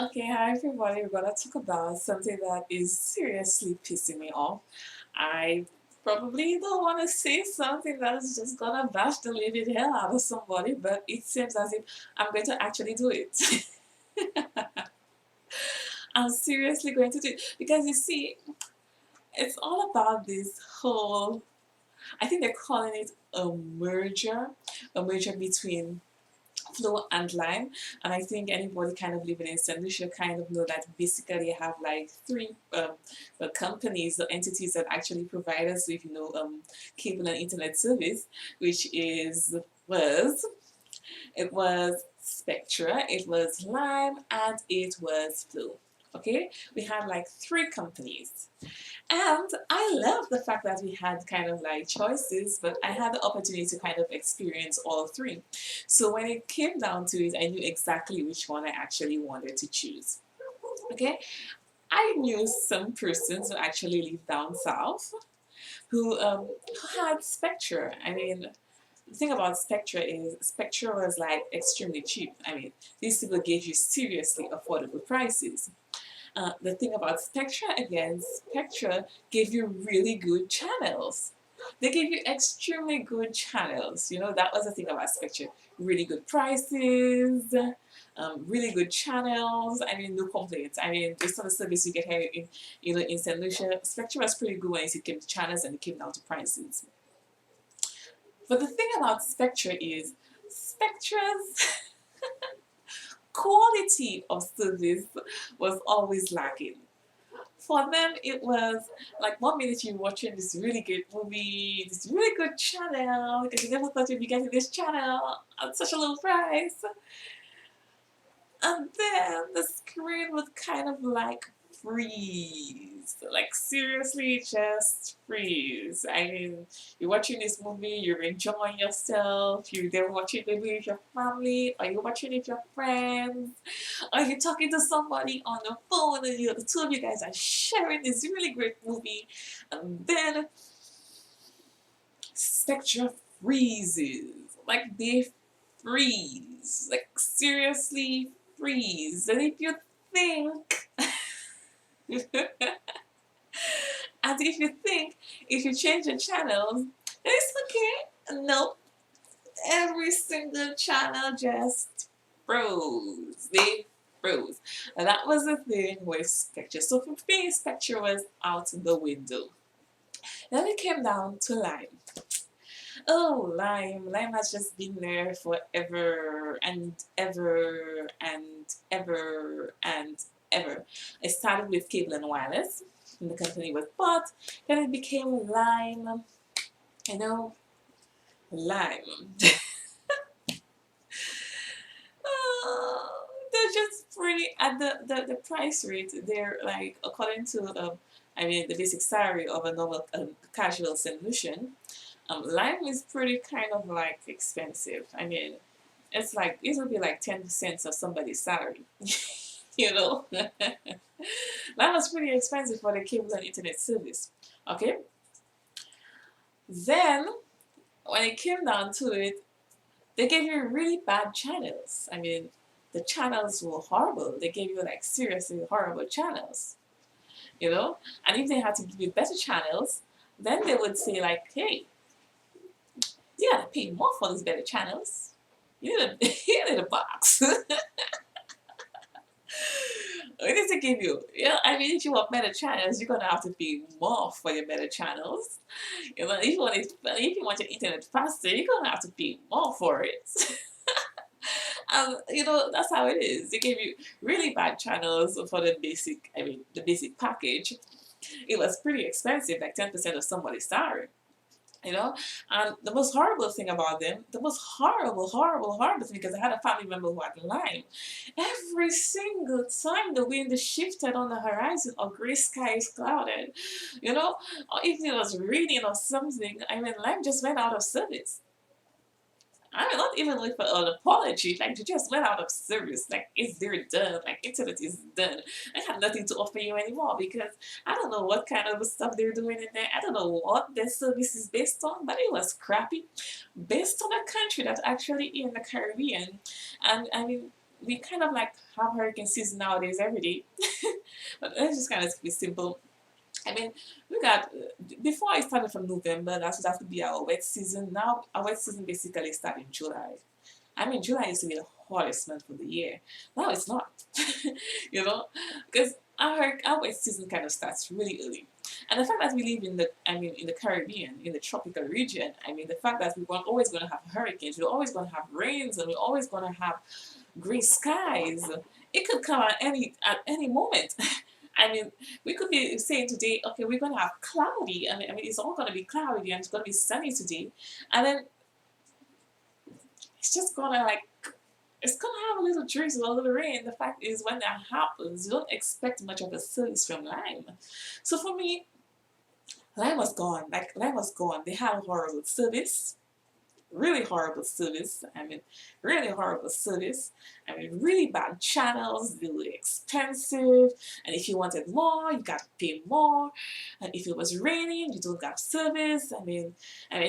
Okay, hi everybody. We're gonna talk about something that is seriously pissing me off. I probably don't want to say something that is just gonna bash the living hell out of somebody, but it seems as if I'm going to actually do it. I'm seriously going to do it because you see, it's all about this whole. I think they're calling it a merger between Flow and Lime. And I think anybody kind of living in St. Lucia kind of know that basically you have like three companies or entities that actually provide us with, cable and internet service, which it was Spectra, it was Lime, and it was Flow. Okay, we had like three companies, and I love the fact that we had kind of like choices, but I had the opportunity to kind of experience all three. So when it came down to it, I knew exactly which one I actually wanted to choose. Okay, I knew some persons who actually live down south who had Spectra. I mean, the thing about Spectra is Spectra was like extremely cheap. I mean, these people gave you seriously affordable prices. The thing about Spectra again, Spectra gave you really good channels. They gave you extremely good channels. You know, that was the thing about Spectra. Really good prices, really good channels. I mean, no complaints. I mean, based on the service you get here in St. Lucia, Spectra was pretty good when it came to channels and it came down to prices. But the thing about Spectra is Spectra's quality of service was always lacking. For them, it was like 1 minute you're watching this really good movie, this really good channel, because you never thought you'd be getting this channel at such a low price. And then the screen would kind of like freeze. Like seriously, just freeze. I mean, you're watching this movie, you're enjoying yourself, you're there watching maybe with your family, or you're watching with your friends, or you're talking to somebody on the phone, and the two of you guys are sharing this really great movie, and then Spectra freezes. Like they freeze. Like seriously freeze. And if you think and if you think if you change the channels, it's okay. Nope. Every single channel just froze. They froze. And that was the thing with Spectre. So for me, Spectre was out the window. Then it came down to Lime. Oh, Lime. Lime has just been there forever and ever and ever and ever. It started with Cable and Wireless, and the company was bought. Then it became Lime. You know, Lime. They're just pretty at the price rate. They're like according to I mean the basic salary of a normal casual solution. Lime is pretty kind of like expensive. I mean, it's like it will be like 10% of somebody's salary. you know, Lime was pretty expensive for the cable and internet service. Okay, then when it came down to it, they gave you really bad channels. I mean, the channels were horrible. They gave you like seriously horrible channels. And if they had to give you better channels, then they would say like, hey, you gotta pay more for these better channels. You need a box. We need to give you. I mean, if you want better channels, you're gonna have to pay more for your better channels. If you want your internet faster, you're gonna have to pay more for it. That's how it is. They give you really bad channels for the basic package. It was pretty expensive, like 10% of somebody's salary. you know. And the most horrible thing about them, the most horrible thing, because I had a family member who had Lyme. Every single time the wind shifted on the horizon or gray sky is clouded, or if it was raining or something, I mean, Lyme just went out of service. I mean, not even with an apology, like they just went out of service. Like it's they're done. Like internet is done. I have nothing to offer you anymore because I don't know what kind of stuff they're doing in there. I don't know what their service is based on, but it was crappy. Based on a country that's actually in the Caribbean. And I mean, we kind of like have hurricane season nowadays every day. But let's just kind of be simple. I mean, look at before I started from November, that would have to be our wet season. Now our wet season basically starts in July. I mean, July used to be the hottest month of the year. Now it's not, you know, because our wet season kind of starts really early. And the fact that we live in in the Caribbean, in the tropical region, I mean, the fact that we're always going to have hurricanes, we're always going to have rains, and we're always going to have gray skies. It could come at any moment. I mean, we could be saying today, okay, we're going to have cloudy. I mean, it's all going to be cloudy and it's going to be sunny today. And then it's just going to like, it's going to have a little drizzle, a little rain. The fact is, when that happens, you don't expect much of a service from Lime. So for me, Lime was gone. Like, Lime was gone. They had horrible service. Really horrible service. I mean, really horrible service. I mean, really bad channels. They were expensive, and if you wanted more, you got to pay more. And if it was raining, you don't got service. I mean,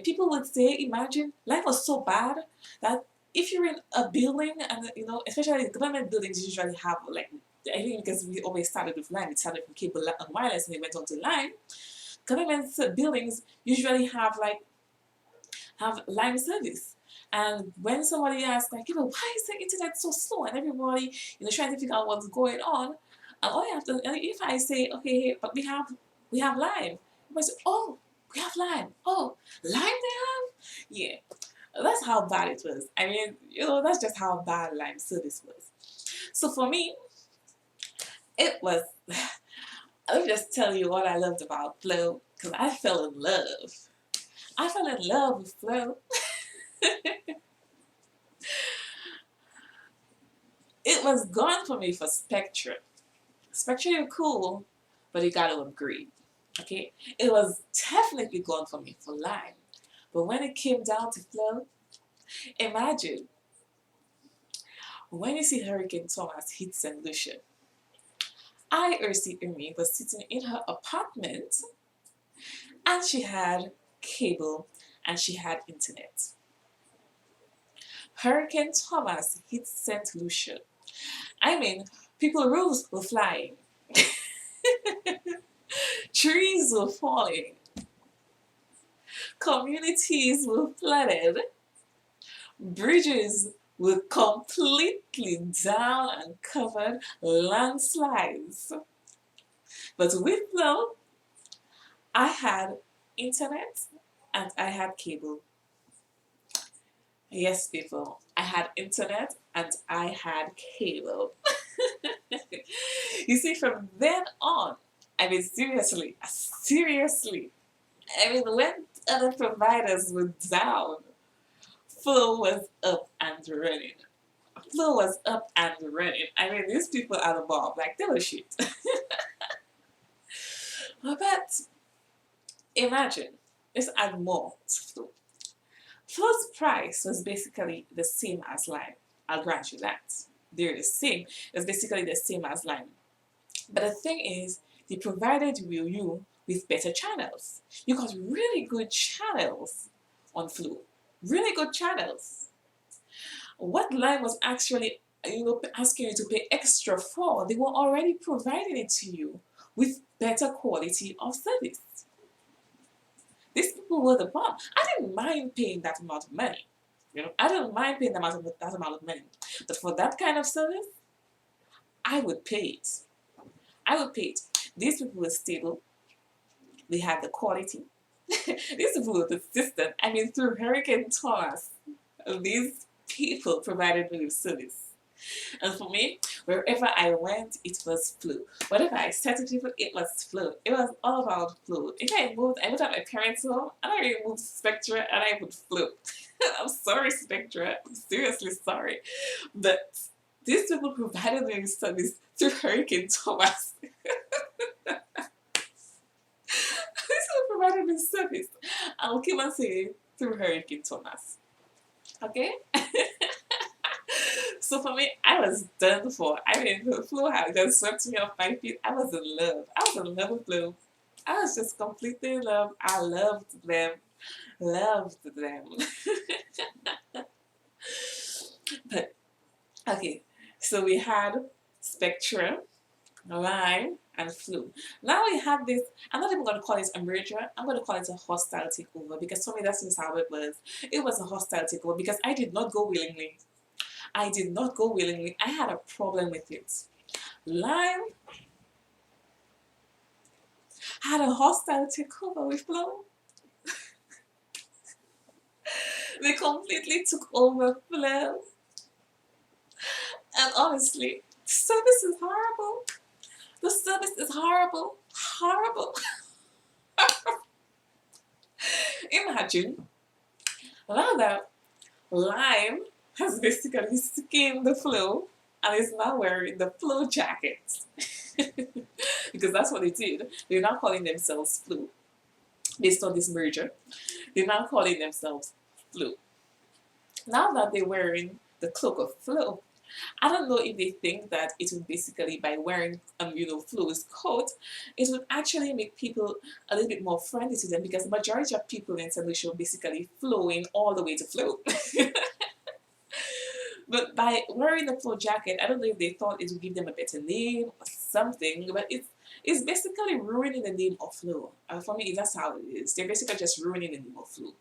people would say, imagine life was so bad that if you're in a building, and especially government buildings usually have like. I think because we always started with line, it started from cable and wireless, and it went on to line. Government buildings usually have line service. And when somebody asks, like, why is the internet so slow? And everybody, trying to figure out what's going on. And all you have to, and if I say, okay, hey, but we have Lime. Everybody say, oh, we have Lime. Oh, Lime they have? Yeah. That's how bad it was. I mean, that's just how bad Lime service was. So for me, it was, let me just tell you what I loved about Flow, because I fell in love. I fell in love with Flow. It was gone for me for Spectra. Spectra, you're cool, but you gotta upgrade. Okay? It was definitely gone for me for Lime. But when it came down to Flow, imagine when you see Hurricane Thomas hit St. Lucia. Ursi Umi was sitting in her apartment and she had cable and she had internet. Hurricane Thomas hit St. Lucia. I mean, people's roofs were flying. Trees were falling. Communities were flooded. Bridges were completely down and covered, landslides. But with Flow, I had internet and I had cable. Yes, people, I had internet and I had cable. You see, from then on, I mean, seriously, I mean, when other providers were down, Flow was up and running. Flow was up and running. I mean, these people are the bomb. Like, they were shit. But imagine, let's add more to Flow. Flow's price was basically the same as Lime. I'll grant you that. They're the same. It's basically the same as Lime. But the thing is, they provided you with better channels. You got really good channels on Flow. Really good channels. What Lime was actually asking you to pay extra for, they were already providing it to you with better quality of service. These people were the bomb. I didn't mind paying that amount of money. I didn't mind paying that amount of money. But for that kind of service, I would pay it. I would pay it. These people were stable. They had the quality. These people were persistent. I mean, through Hurricane Thomas, these people provided me with service. And for me, wherever I went, it was Flow. Whatever I said to people, it was Flow. It was all about Flow. If I moved at my parents' home, and I really moved to Spectra, and I would Flow. I'm sorry, Spectra. I'm seriously sorry. But these people provided me with service through Hurricane Thomas. These people provided me service. I'll keep on saying through Hurricane Thomas. Okay? So for me, I was done for. I mean, Flow had just swept me off my feet. I was in love. I was in love with Flow. I was just completely in love. I loved them. Loved them. But, okay. So we had Spectra, Lime, and Flu. Now we have this, I'm not even going to call it a merger, I'm going to call it a hostile takeover, because for me that's just how it was. It was a hostile takeover because I did not go willingly. I did not go willingly. I had a problem with it. Lime had a hostile takeover with Flu. They completely took over Flu. And honestly, the service is horrible. The service is horrible. Horrible. Imagine now that Lime has basically skinned the Flu and is now wearing the Flu jacket. Because that's what they did. They're now calling themselves Flu. Based on this merger, they're now calling themselves Flu. Now that they're wearing the cloak of Flu, I don't know if they think that it would basically, by wearing Flu's coat, it would actually make people a little bit more friendly to them, because the majority of people in St. Lucia are basically flowing all the way to Flu. But by wearing the Flu jacket, I don't know if they thought it would give them a better name or something, but it's basically ruining the name of Flu. And for me, that's how it is. They're basically just ruining the name of Flu.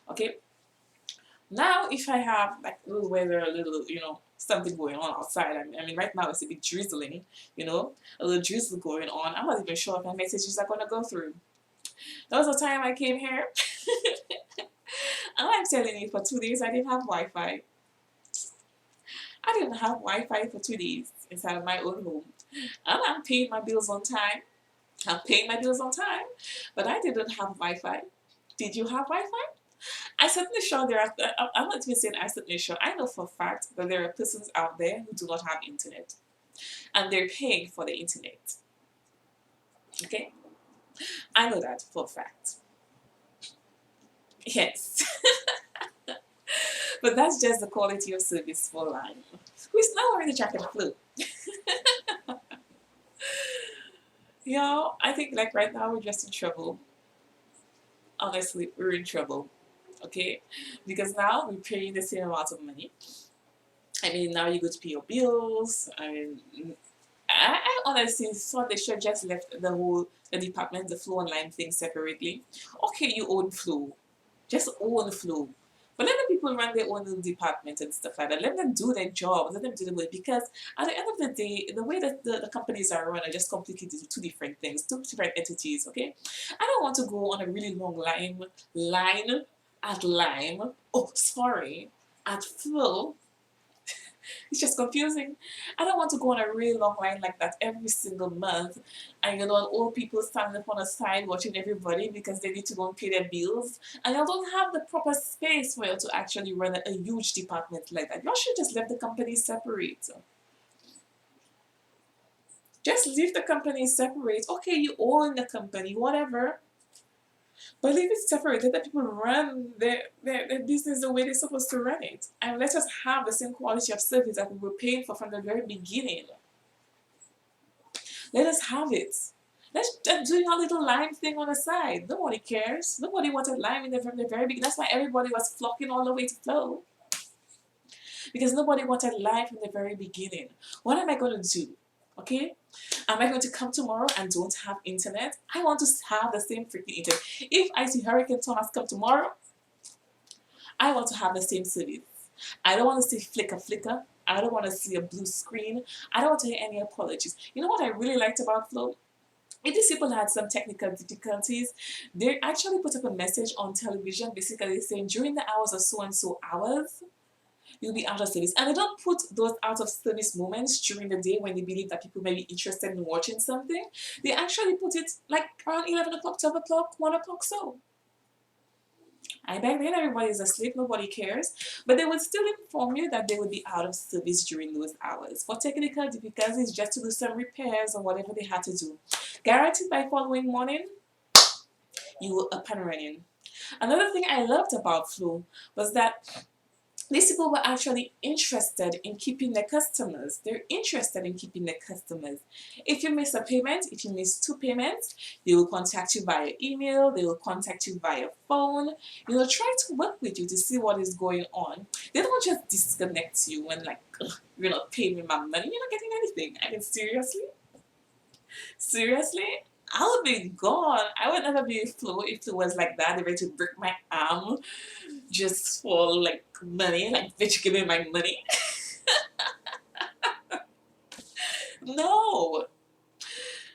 Okay? Now, if I have like a little weather, a little, something going on outside, I mean, right now it's a bit drizzling, a little drizzle going on. I'm not even sure if my messages are going to go through. There was a time I came here, and I'm telling you, for 2 days I didn't have Wi-Fi. I didn't have Wi-Fi for 2 days inside of my own home. And I'm paying my bills on time. I'm paying my bills on time, but I didn't have Wi-Fi. Did you have Wi-Fi? I certainly sure there are, I'm not even saying I certainly sure, I know for a fact that there are persons out there who do not have internet. And they're paying for the internet. Okay? I know that for a fact. Yes. But that's just the quality of service for Lime. Who's now wearing the jacket of Flu? I think like right now we're just in trouble. Honestly, we're in trouble. Okay? Because now we're paying the same amount of money. I mean, now you go to pay your bills. I mean, I honestly thought they should have just left the department, the Flu and Lime thing separately. Okay, you own Flu. Just own Flu. But let the people run their own little department and stuff like that. Let them do their job. Let them do the work. Because at the end of the day, the way that the companies are run are just completely two different things, two different entities, okay? I don't want to go on a really long line at Lime. Oh, sorry. At Flu. It's just confusing. I don't want to go on a really long line like that every single month, and old people standing up on the side watching everybody because they need to go and pay their bills, and you don't have the proper space for you to actually run a huge department like that. You should just let the company separate. Just leave the company separate. Okay, you own the company, whatever. But leave it separated, let people run their business the way they're supposed to run it. And let us have the same quality of service that we were paying for from the very beginning. Let us have it. Let's just do your little Lime thing on the side. Nobody cares. Nobody wanted Lime from the very beginning. That's why everybody was flocking all the way to Flu. Because nobody wanted Lime from the very beginning. What am I going to do? Okay? Am I going to come tomorrow and don't have internet? I want to have the same freaking internet. If I see Hurricane Thomas come tomorrow, I want to have the same service. I don't want to see flicker. I don't want to see a blue screen. I don't want to hear any apologies. You know what I really liked about Flu? If these people had some technical difficulties, they actually put up a message on television basically saying during the hours of so and so hours, you'll be out of service. And they don't put those out of service moments during the day when they believe that people may be interested in watching something. They actually put it like around 11 o'clock, 12 o'clock, 1 o'clock so. I bet then everybody's asleep, nobody cares. But they would still inform you that they would be out of service during those hours for technical difficulties, just to do some repairs or whatever they had to do. Guaranteed by following morning, you were up and running. Another thing I loved about Flu was that These people were actually interested in keeping their customers. They're interested in keeping their customers. If you miss a payment, if you miss two payments, they will contact you via email, they will contact you via phone, try to work with you to see what is going on. They don't just disconnect you when like, you're not paying me my money, you're not getting anything. I mean, seriously? Seriously? I would be gone. I would never be a Flo if it was like that. They were to break my arm just for like money, like bitch give me my money. No,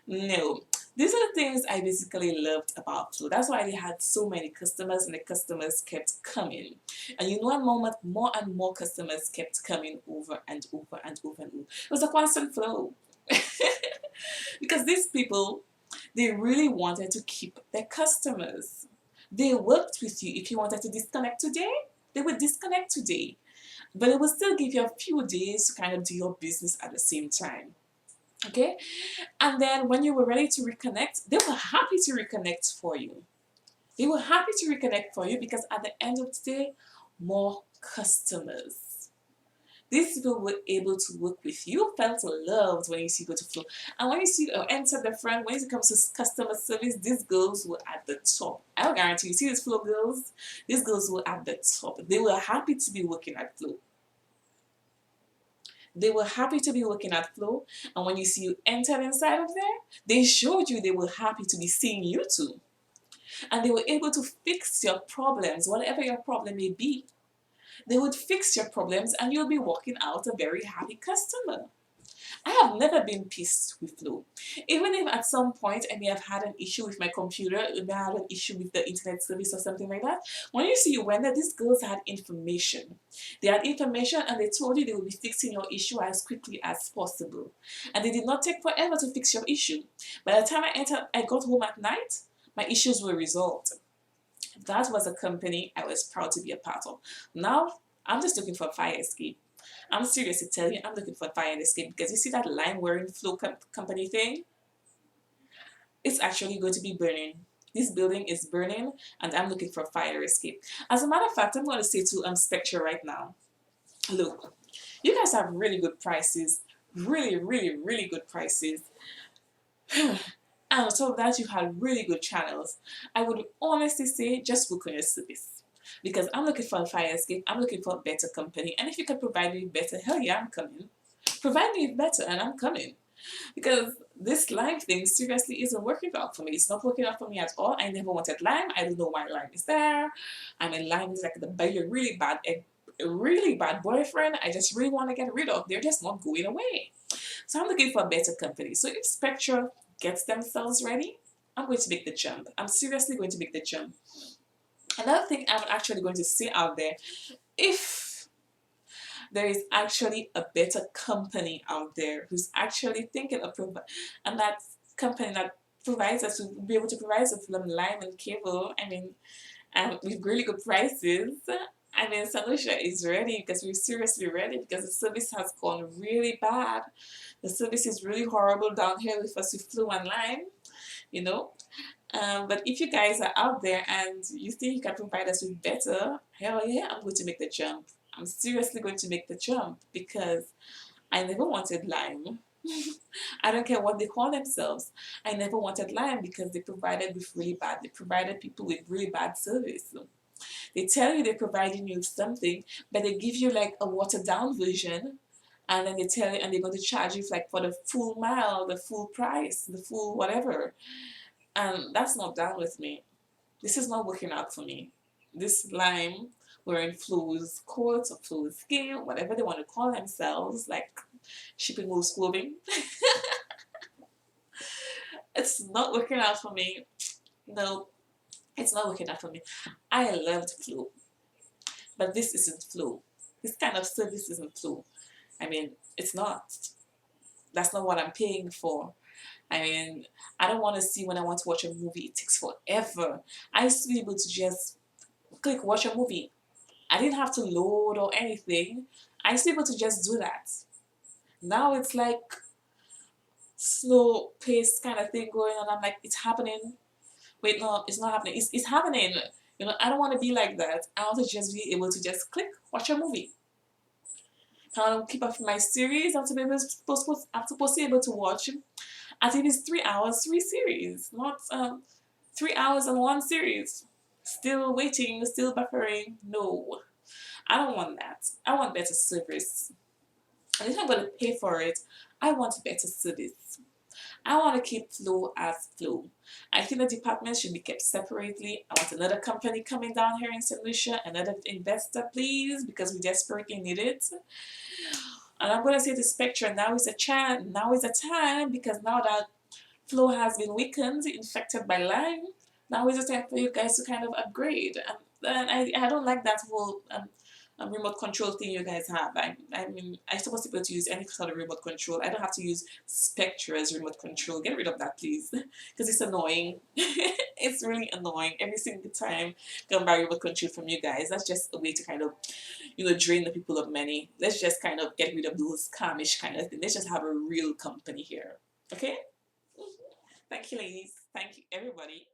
no. These are the things I basically loved about Flo. That's why they had so many customers and the customers kept coming. And one moment more and more customers kept coming over and over and over and over. It was a constant flow. Because these people, they really wanted to keep their customers. They worked with you. If you wanted to disconnect today, they would disconnect today. But it will still give you a few days to kind of do your business at the same time. Okay? And then when you were ready to reconnect, they were happy to reconnect for you. They were happy to reconnect for you because at the end of the day, more customers. These people were able to work with you. You felt loved when you see go to Flo. And when you see enter the front, when it comes to customer service, these girls were at the top. I'll guarantee you, see these Flo girls? These girls were at the top. They were happy to be working at Flo. They were happy to be working at Flo. And when you see you enter inside of there, they showed you they were happy to be seeing you too. And they were able to fix your problems, whatever your problem may be. They would fix your problems and you'll be walking out a very happy customer. I have never been pissed with Flo. Even if at some point I may have had an issue with my computer, I may have an issue with the internet service or something like that. When you see you went there, these girls had information. They had information and they told you they would be fixing your issue as quickly as possible. And they did not take forever to fix your issue. By the time I got home at night, my issues were resolved. That was a company I was proud to be a part of. Now, I'm just looking for a fire escape. I'm serious to tell you, I'm looking for a fire escape because you see that lime wearing Flo company thing? It's actually going to be burning. This building is burning and I'm looking for a fire escape. As a matter of fact, I'm going to say to Spectre right now, look, you guys have really good prices. Really, really, really good prices. And on top of that, you have really good channels. I would honestly say just work on your service. Because I'm looking for a fire escape, I'm looking for a better company. And if you can provide me better, hell yeah, I'm coming. Provide me better and I'm coming. Because this lime thing seriously isn't working out for me. It's not working out for me at all. I never wanted lime. I don't know why lime is there. I mean, lime is like a really bad boyfriend. I just really want to get rid of. They're just not going away. So I'm looking for a better company. So if Spectra gets themselves ready, I'm going to make the jump. I'm seriously going to make the jump. Another thing I'm actually going to say out there, if there is actually a better company out there who's actually thinking of and that company that provides us to be able to provide us with lime and cable, I mean, with really good prices. I mean, Sanusha is ready because we're seriously ready because the service has gone really bad. The service is really horrible down here with us with Flo and Lime, you know. But if you guys are out there and you think you can provide us with better, hell yeah, I'm going to make the jump. I'm seriously going to make the jump because I never wanted Lime. I don't care what they call themselves. I never wanted Lime because they provided they provided people with really bad service. They tell you they're providing you something, but they give you like a watered down version, and then they tell you and they're going to charge you like for the full mile, the full price, the full whatever. And that's not down with me. This is not working out for me. This lime wearing Flo's coat or Flo's skin, whatever they want to call themselves, like shipping moves clothing. It's not working out for me. No, it's not working out for me. I loved Flo, but this isn't Flo. This kind of service isn't Flo. I mean, it's not. That's not what I'm paying for. I mean, I don't want to see when I want to watch a movie, it takes forever. I used to be able to just click watch a movie. I didn't have to load or anything. I used to be able to just do that. Now it's like slow paced kind of thing going on. I'm like, it's happening. Wait, no, it's not happening. It's happening. You know, I don't want to be like that. I want to just be able to just click, watch a movie. I want to keep up with my series. I have to be able I'm supposed to be able to watch at least 3 hours, three series, not 3 hours on one series. Still waiting, still buffering. No, I don't want that. I want better service. And if I'm going to pay for it, I want better service. I want to keep Flow as Flow. I think the department should be kept separately. I want another company coming down here in St. Lucia, another investor, please, because we desperately need it. And I'm going to say to Spectra, now is a chance, now is a time, because now that Flow has been weakened, infected by Lyme, now is the time for you guys to kind of upgrade. And I don't like that whole remote control thing you guys have. I mean, I'm supposed to be able to use any sort of remote control. I don't have to use Spectra's remote control. Get rid of that, please, because it's annoying. It's really annoying every single time going buy remote control from you guys. That's just a way to kind of, you know, drain the people of money. Let's just kind of get rid of those scamish kind of thing. Let's just have a real company here. Okay? Thank you, ladies. Thank you, everybody.